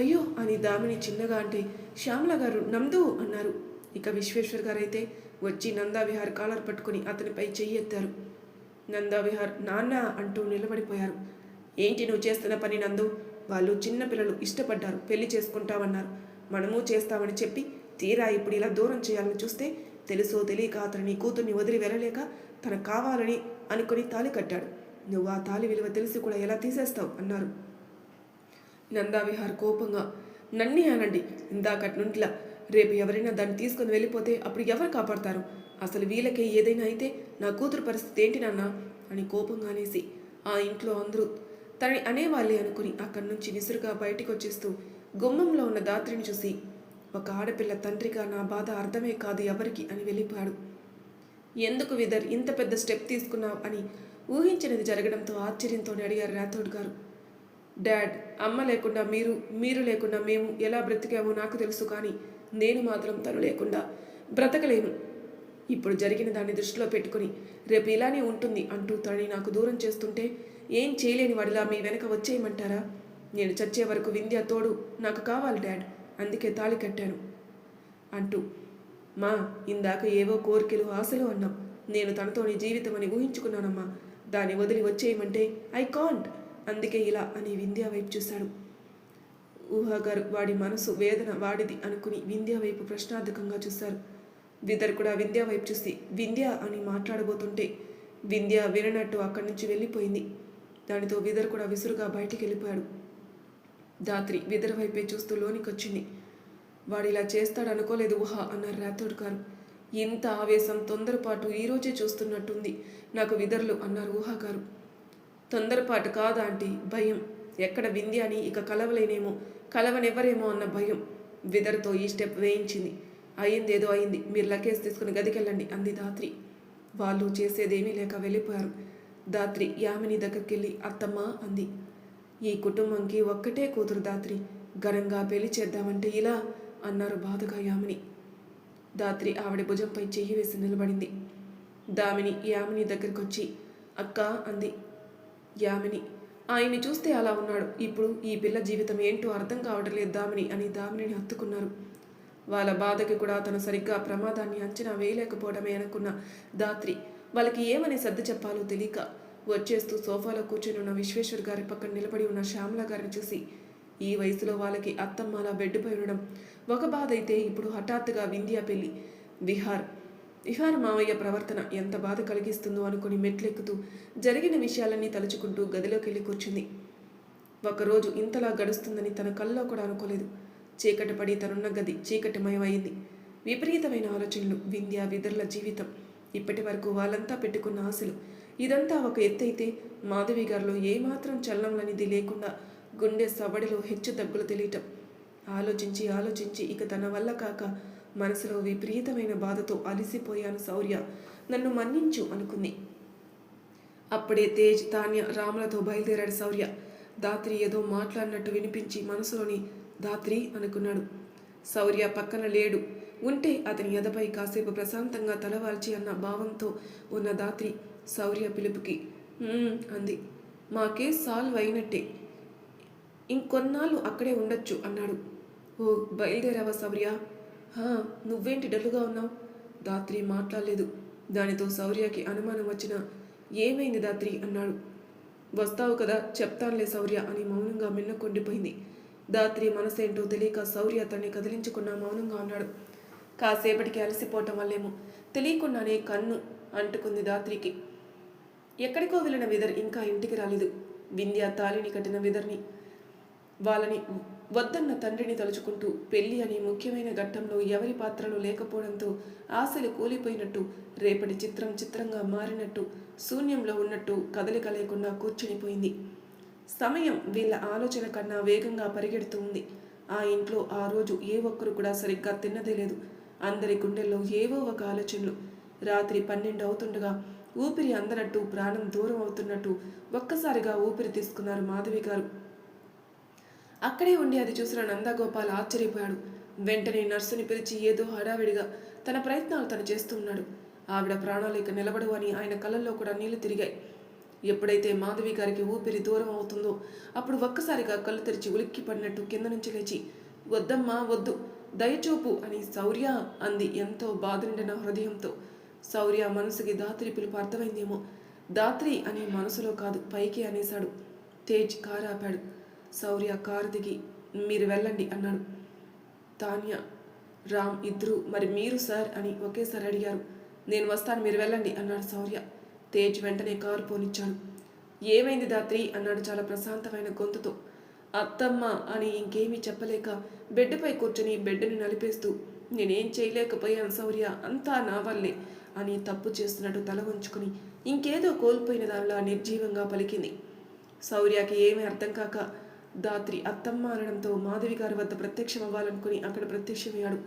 అయ్యో అని దామిని చిన్నగా అంటే శ్యామల గారు నందు అన్నారు. ఇక విశ్వేశ్వర్ గారు అయితే వచ్చి నందా విహార్ కాలర్ పట్టుకుని అతనిపై చెయ్యి ఎత్తారు. నందా విహార్ నాన్న అంటూ నిలబడిపోయారు. ఏంటి నువ్వు చేస్తున్న పని నందు, వాళ్ళు చిన్నపిల్లలు ఇష్టపడ్డారు, పెళ్లి చేసుకుంటామన్నారు, మనము చేస్తామని చెప్పి తీరా ఇప్పుడు ఇలా దూరం చేయాలని చూస్తే తెలుసో తెలియక అతను నీ కూతుర్ని వదిలి వెళ్ళలేక తనకు కావాలని అనుకుని తాళి కట్టాడు. నువ్వు ఆ తాళి విలువ తెలిసి కూడా ఎలా తీసేస్తావు అన్నారు. నందా విహార్ కోపంగా, నన్ను అనండి ఇందాకటి నుండిలా, రేపు ఎవరైనా దాన్ని తీసుకుని వెళ్ళిపోతే అప్పుడు ఎవరు కాపాడతారు, అసలు వీళ్ళకే ఏదైనా అయితే నా కూతురు పరిస్థితి ఏంటి నాన్న అని కోపంగా అనేసి ఆ ఇంట్లో అందరూ తనని అనేవాళ్ళే అనుకుని అక్కడి నుంచి విసురుగా బయటికి వచ్చేస్తూ గుమ్మంలో ఉన్న దాత్రిని చూసి, ఒక ఆడపిల్ల తండ్రిగా నా బాధ అర్థమే కాదు ఎవరికి అని వెళ్ళిపోయాడు. ఎందుకు విదర్ ఇంత పెద్ద స్టెప్ తీసుకున్నావు అని ఊహించినది జరగడంతో ఆశ్చర్యంతోనే అడిగారు రాథోడ్ గారు. డాడ్, అమ్మ లేకుండా మీరు లేకుండా మేము ఎలా బ్రతికామో నాకు తెలుసు, కానీ నేను మాత్రం తను లేకుండా బ్రతకలేను. ఇప్పుడు జరిగిన దాన్ని దృష్టిలో పెట్టుకుని రేపు ఇలానే ఉంటుంది అంటూ తనని నాకు దూరం చేస్తుంటే ఏం చేయలేని వాడిలా మీ వెనక వచ్చేయమంటారా? నేను చచ్చే వరకు వింధ్య తోడు నాకు కావాలి డాడ్, అందుకే తాళి కట్టాను అంటూ, మా ఇందాక ఏవో కోరికలు ఆశలు అన్నాం, నేను తనతో నీ జీవితం అని ఊహించుకున్నానమ్మా, దాన్ని వదిలి వచ్చేయమంటే ఐ కాంట్, అందుకే ఇలా అని వింధ్య వైపు చూశాడు. ఊహా గారు వాడి మనసు వేదన వాడిది అనుకుని వింధ్య వైపు ప్రశ్నార్థకంగా చూశారు. విదర్ కూడా వింధ్య వైపు చూసి వింధ్య అని మాట్లాడబోతుంటే వింధ్య విననట్టు అక్కడి నుంచి వెళ్ళిపోయింది. దానితో విదర్ కూడా విసురుగా బయటికి వెళ్ళిపోయాడు. దాత్రి విదర్ వైపే చూస్తూ లోనికి వచ్చింది. వాడు ఇలా చేస్తాడు అనుకోలేదు ఊహా అన్నారు రాథోడ్ గారు. ఇంత ఆవేశం తొందరపాటు ఈరోజే చూస్తున్నట్టుంది నాకు విదర్లు అన్నారు ఊహా గారు. తొందరపాటు కాదా ఆంటీ, భయం, ఎక్కడ వింధ్య అని ఇక కలవలేనేమో, కలవనెవ్వరేమో అన్న భయం విదర్తో ఈ స్టెప్ వేయించింది. అయిందేదో అయింది, మీరు లగేజ్ తీసుకుని గదికెళ్ళండి అంది దాత్రి. వాళ్ళు చేసేదేమీ లేక వెళ్ళిపోయారు. దాత్రి యామిని దగ్గరికి వెళ్ళి అత్తమ్మ అంది. ఈ కుటుంబంకి ఒక్కటే కూతురు దాత్రి, ఘనంగా పెళ్లి చేద్దామంటే ఇలా అన్నారు బాధగా యామిని. దాత్రి ఆవిడ భుజంపై చెయ్యి వేసి నిలబడింది. దామిని యామిని దగ్గరకొచ్చి అక్క అంది. యామిని ఆయన్ని చూస్తే అలా ఉన్నాడు. ఇప్పుడు ఈ పిల్ల జీవితం ఏంటో అర్థం కావడం లేదు దామిని అని దామినిని హత్తుకున్నారు. వాళ్ళ బాధకి కూడా తను సరిగ్గా ప్రమాదాన్ని అంచనా వేయలేకపోవడమే అనుకున్న దాత్రి వాళ్ళకి ఏమని సర్ది చెప్పాలో తెలియక వచ్చేస్తూ సోఫాలో కూర్చొని ఉన్న విశ్వేశ్వర్ గారి పక్కన నిలబడి ఉన్న శ్యామల గారిని చూసి ఈ వయసులో వాళ్ళకి అత్తమ్మ అలా బెడ్డుపై ఉండడం ఒక బాధ అయితే ఇప్పుడు హఠాత్తుగా వింధ్యా పెళ్ళి విహార్ మావయ్య ప్రవర్తన ఎంత బాధ కలిగిస్తుందో అనుకుని మెట్లెక్కుతూ జరిగిన విషయాలన్నీ తలుచుకుంటూ గదిలోకి వెళ్ళి కూర్చుంది. ఒకరోజు ఇంతలా గడుస్తుందని తన కల్లో కూడా అనుకోలేదు. చీకటి పడి తనున్న గది చీకటిమయమైంది. విపరీతమైన ఆలోచనలు, వింధ్య విదర్ల జీవితం, ఇప్పటి వరకు వాళ్ళంతా పెట్టుకున్న ఆశలు, ఇదంతా ఒక ఎత్తైతే మాధవి గారిలో ఏమాత్రం చలనంలనిది లేకుండా గుండె సవడిలో హెచ్చు తగ్గులు తెలియటం. ఆలోచించి ఆలోచించి ఇక తన వల్ల కాక మనసులో విపరీతమైన బాధతో అలిసిపోయాను శౌర్య, నన్ను మన్నించు అనుకుంది. అప్పుడే తేజ్, తాన్య, రాములతో బయలుదేరాడు శౌర్య. దాత్రి ఏదో మాట్లాడినట్టు వినిపించి మనసులోని దాత్రి అనుకున్నాడు. శౌర్య పక్కన లేడు. ఉంటే అతని ఎదపై కాసేపు ప్రశాంతంగా తలవాల్చి అన్న భావంతో ఉన్న దాత్రి శౌర్య పిలుపుకి అంది. మా కేసు సాల్వ్ అయినట్టే, ఇంకొన్నాళ్ళు అక్కడే ఉండొచ్చు అన్నాడు. ఓ బయలుదేరావా శౌర్య? నువ్వేంటి డల్లుగా ఉన్నావు? దాత్రి మాట్లాడలేదు. దానితో శౌర్యకి అనుమానం వచ్చినా ఏమైంది దాత్రి అన్నాడు. వస్తావు కదా చెప్తానులే శౌర్య అని మౌనంగా మిన్నకొండిపోయింది. దాత్రి మనసేంటో తెలియక శౌర్య తన్ని కదిలించుకున్న మౌనంగా అన్నాడు. కాసేపటికి అలసిపోవటం వల్లేమో తెలియకుండానే కన్ను అంటుకుంది దాత్రికి. ఎక్కడికో వెళ్ళిన విదర్ ఇంకా ఇంటికి రాలేదు. వింధ్య తాళిని కట్టిన విదర్ని, వాళ్ళని వద్దన్న తండ్రిని తలుచుకుంటూ పెళ్లి అనే ముఖ్యమైన ఘట్టంలో ఎవరి పాత్రలు లేకపోవడంతో ఆశలు కూలిపోయినట్టు, రేపటి చిత్రం చిత్రంగా మారినట్టు, శూన్యంలో ఉన్నట్టు కదలిక లేకుండా కూర్చునిపోయింది. సమయం వీళ్ళ ఆలోచన కన్నా వేగంగా పరిగెడుతూ ఉంది. ఆ ఇంట్లో ఆ రోజు ఏ ఒక్కరు కూడా సరిగ్గా తిన్నదే లేదు. అందరి గుండెల్లో ఏవో ఒక ఆలోచనలు. రాత్రి 12 అవుతుండగా ఊపిరి అందనట్టు, ప్రాణం దూరం అవుతున్నట్టు ఒక్కసారిగా ఊపిరి తీసుకున్నారు మాధవి గారు. అక్కడే ఉండి అది చూసిన నందగోపాల్ ఆశ్చర్యపోయాడు. వెంటనే నర్సుని పిలిచి ఏదో హడావిడిగా తన ప్రయత్నాలు తను చేస్తూ ఉన్నాడు. ఆవిడ ప్రాణాలు ఇక నిలబడు అని ఆయన కళ్ళల్లో కూడా నీళ్లు తిరిగాయి. ఎప్పుడైతే మాధవి గారికి ఊపిరి దూరం అవుతుందో అప్పుడు ఒక్కసారిగా కళ్ళు తెరిచి ఉలిక్కి పడినట్టు కింద నుంచి లేచి, వద్దమ్మా వద్దు, దయచూపు అని శౌర్య అంది ఎంతో బాధ నిండిన హృదయంతో. శౌర్య మనసుకి దాత్రి పిలుపు అర్థమైందేమో. దాత్రి అని మనసులో కాదు పైకి అనేశాడు. తేజ్ కారు ఆపాడు. శౌర్య కారు దిగి మీరు వెళ్ళండి అన్నాడు. తాన్య, రామ్ ఇద్దరు మరి మీరు సార్ అని ఒకేసారి అడిగారు. నేను వస్తాను, మీరు వెళ్ళండి అన్నాడు శౌర్య. తేజ్ వెంటనే కారు పోనిచ్చాడు. ఏమైంది దాత్రి అన్నాడు చాలా ప్రశాంతమైన గొంతుతో. అత్తమ్మ అని ఇంకేమీ చెప్పలేక బెడ్డుపై కూర్చొని బెడ్డుని నలిపేస్తూ నేనేం చేయలేకపోయాను శౌర్య, అంతా నా వల్లే అని తప్పు చేస్తున్నట్టు తల ఉంచుకుని ఇంకేదో కోల్పోయిన దానిలా నిర్జీవంగా పలికింది. శౌర్యకి ఏమీ అర్థం కాక దాత్రి అత్తమ్మ అనడంతో మాధవి గారి వద్ద ప్రత్యక్షం అవ్వాలనుకుని అక్కడ ప్రత్యక్షమయ్యాడు.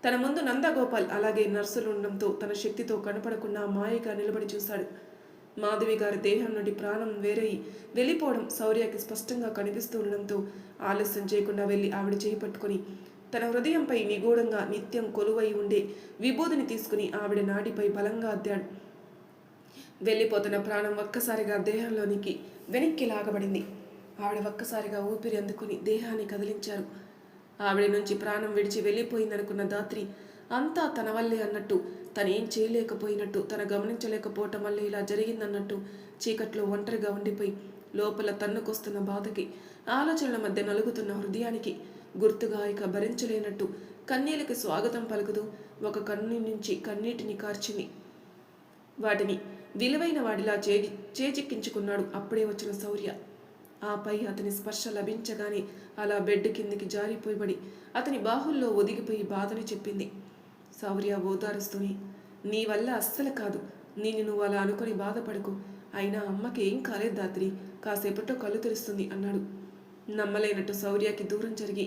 తన ముందు నందగోపాల్ అలాగే నర్సులు ఉండడంతో తన శక్తితో కనపడకుండా మాయగా నిలబడి చూశాడు. మాధవి గారి దేహం నుండి ప్రాణం వేరై వెళ్ళిపోవడం శౌర్యకి స్పష్టంగా కనిపిస్తూ ఉండడంతో ఆలస్యం చేయకుండా వెళ్ళి ఆవిడ చేయి పట్టుకుని తన హృదయంపై నిగూఢంగా నిత్యం కొలువై ఉండే విభూదిని తీసుకుని ఆవిడ నాడిపై బలంగా అద్దాడు. వెళ్ళిపోతున్న ప్రాణం ఒక్కసారిగా దేహంలోనికి వెనక్కి లాగబడింది. ఆవిడ ఒక్కసారిగా ఊపిరి అందుకుని దేహాన్ని కదిలించారు. ఆవిడ నుంచి ప్రాణం విడిచి వెళ్ళిపోయిందనుకున్న దాత్రి అంతా తన వల్లే అన్నట్టు, తనేం చేయలేకపోయినట్టు, తన గమనించలేకపోవటం వల్లే ఇలా జరిగిందన్నట్టు చీకట్లో ఒంటరిగా ఉండిపోయి లోపల తన్నుకొస్తున్న బాధకి, ఆలోచనల మధ్య నలుగుతున్న హృదయానికి గుర్తుగా ఇక భరించలేనట్టు కన్నీళ్ళకి స్వాగతం పలుకుతూ ఒక కన్ను నుంచి కన్నీటిని కార్చింది. వాటిని విలువైన వాడిలా చేజిక్కించుకున్నాడు అప్పుడే వచ్చిన శౌర్య. ఆపై అతని స్పర్శ లభించగానే అలా బెడ్ కిందికి జారిపోయిబడి అతని బాహుల్లో ఒదిగిపోయి బాధని చెప్పింది. శౌర్య ఓదారుస్తూనే, నీ వల్ల అస్సలు కాదు, నిన్ను నువ్వు అలా అనుకుని బాధపడకు, అయినా అమ్మకి ఏం కాలేదు దాత్రి, కాసేపట్లో కళ్ళు తెరుస్తుంది అన్నాడు. నమ్మలేనట్టు శౌర్యకి దూరం జరిగి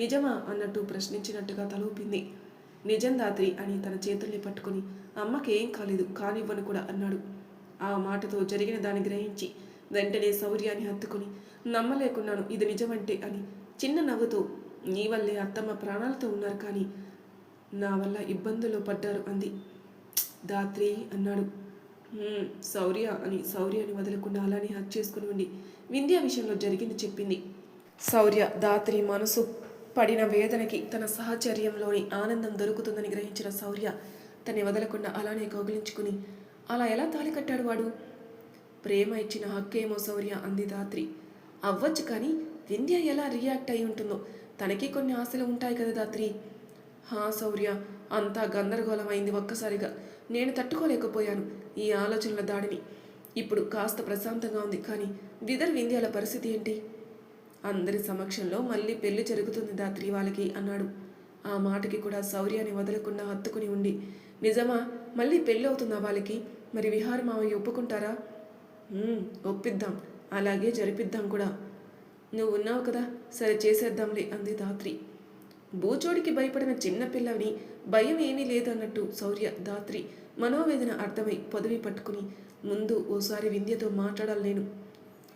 నిజమా అన్నట్టు ప్రశ్నించినట్టుగా తలూపింది. నిజం దాత్రి అని తన చేతుల్ని పట్టుకుని అమ్మకి ఏం కాలేదు, కానివ్వను కూడా అన్నాడు. ఆ మాటతో జరిగిన దాన్ని గ్రహించి వెంటనే శౌర్యాన్ని హత్తుకుని నమ్మలేకున్నాను, ఇది నిజమంటే అని చిన్న నవ్వుతో నీ వల్లే అత్తమ్మ ప్రాణాలతో ఉన్నారు, కానీ నా వల్ల ఇబ్బందులు పడ్డారు అంది. దాత్రి అన్నాడు. శౌర్యని వదలకుండా అలానే హక్ చేసుకుని ఉండి వింధ్య విషయంలో జరిగింది చెప్పింది. శౌర్య దాత్రి మనసు పడిన వేదనకి తన సహచర్యంలోని ఆనందం దొరుకుతుందని గ్రహించిన శౌర్య తన్ని వదలకుండా అలానే కౌగిలించుకుని, అలా ఎలా తాళి కట్టాడు వాడు? ప్రేమ ఇచ్చిన హక్కేమో శౌర్య అంది దాత్రి. అవ్వచ్చు, కానీ వింధ్య ఎలా రియాక్ట్ అయి ఉంటుందో, తనకి కొన్ని ఆశలు ఉంటాయి కదా దాత్రి. శౌర్య, అంతా గందరగోళమైంది ఒక్కసారిగా. నేను తట్టుకోలేకపోయాను ఈ ఆలోచనల దాడిని. ఇప్పుడు కాస్త ప్రశాంతంగా ఉంది, కానీ వింధ్యాల పరిస్థితి ఏంటి? అందరి సమక్షంలో మళ్ళీ పెళ్లి జరుగుతుంది దాత్రి వాళ్ళకి అన్నాడు. ఆ మాటకి కూడా శౌర్యాన్ని వదలకుండా హత్తుకుని ఉండి, నిజమా? మళ్ళీ పెళ్ళి అవుతుందా వాళ్ళకి? మరి విహార మావయ్య ఒప్పుకుంటారా? ఒప్పిద్దాం, అలాగే జరిపిద్దాం కూడా. నువ్వు ఉన్నావు కదా, సరే చేసేద్దాంలే అంది దాత్రి. బూచోడికి భయపడిన చిన్న పిల్లవిని భయం ఏమీ లేదన్నట్టు శౌర్య దాత్రి మనోవేదన అర్థమై పదవి పట్టుకుని, ముందు ఓసారి వింధ్యతో మాట్లాడాలి నేను.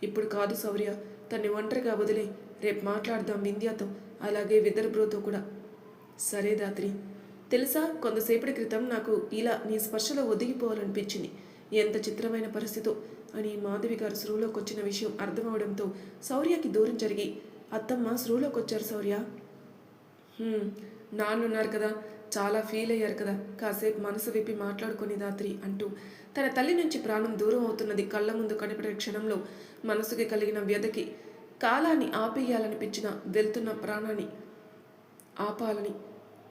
ఇప్పుడు కాదు శౌర్య, తన్ని ఒంటరిగా వదిలే, రేపు మాట్లాడదాం వింధ్యతో, అలాగే బ్రోతో కూడా. సరే దాత్రి. తెలుసా, కొంతసేపటి క్రితం నాకు ఇలా నీ స్పర్శలో ఒదిగిపోవాలనిపించింది. ఎంత చిత్రమైన పరిస్థితో అని మాధవి గారు స్రూలోకి వచ్చిన విషయం అర్థమవడంతో శౌర్యకి దూరం జరిగి, అత్తమ్మ స్రూలోకి వచ్చారు శౌర్య. నాన్నున్నారు కదా, చాలా ఫీల్ అయ్యారు కదా, కాసేపు మనసు విప్పి మాట్లాడుకుని దాత్రి అంటూ తన తల్లి నుంచి ప్రాణం దూరం అవుతున్నది కళ్ళ ముందు కనిపడే క్షణంలో మనసుకి కలిగిన వ్యధకి కాలాన్ని ఆపేయాలనిపించిన వెళ్తున్న ప్రాణాన్ని ఆపాలని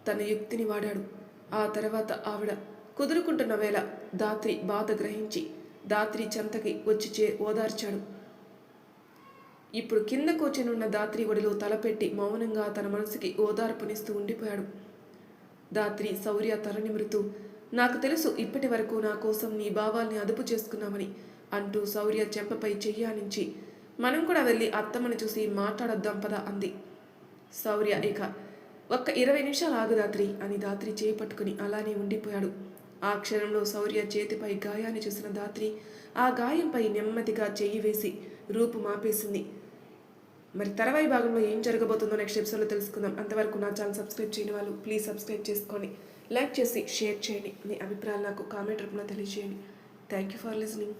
తన యుక్తిని వాడాడు. ఆ తర్వాత ఆవిడ కుదురుకుంటున్న వేళ దాత్రి బాధ గ్రహించి దాత్రి చెంతకి వచ్చి ఓదార్చాడు. ఇప్పుడు కింద కూర్చొనున్న దాత్రి ఒడిలో తలపెట్టి మౌనంగా తన మనసుకి ఓదార్పునిస్తూ ఉండిపోయాడు. దాత్రి శౌర్య తల నిమురుతూ, నాకు తెలుసు ఇప్పటి వరకు నా కోసం నీ భావాల్ని అదుపు చేసుకున్నామని అంటూ శౌర్య చెంపపై చెయ్యానించి, మనం కూడా వెళ్ళి అత్తమ్మని చూసి మాట్లాడొద్దాం పదా అంది. శౌర్య ఇక ఒక్క 20 నిమిషాలు ఆగు దాత్రి అని దాత్రి చేపట్టుకుని అలానే ఉండిపోయాడు. ఆ క్షణంలో శౌర్య చేతిపై గాయాన్ని చూసిన దాత్రి ఆ గాయంపై నెమ్మదిగా చెయ్యి వేసి రూపు మాపేసింది. మరి తర్వాయి భాగంలో ఏం జరగబోతుందో నెక్స్ట్ ఎపిసోడ్లో తెలుసుకుందాం. అంతవరకు నా ఛానల్ సబ్స్క్రైబ్ చేయని వాళ్ళు ప్లీజ్ సబ్స్క్రైబ్ చేసుకోండి, లైక్ చేసి షేర్ చేయండి, మీ అభిప్రాయాలు నాకు కామెంట్ రూపంలో తెలియజేయండి. Thank you for listening.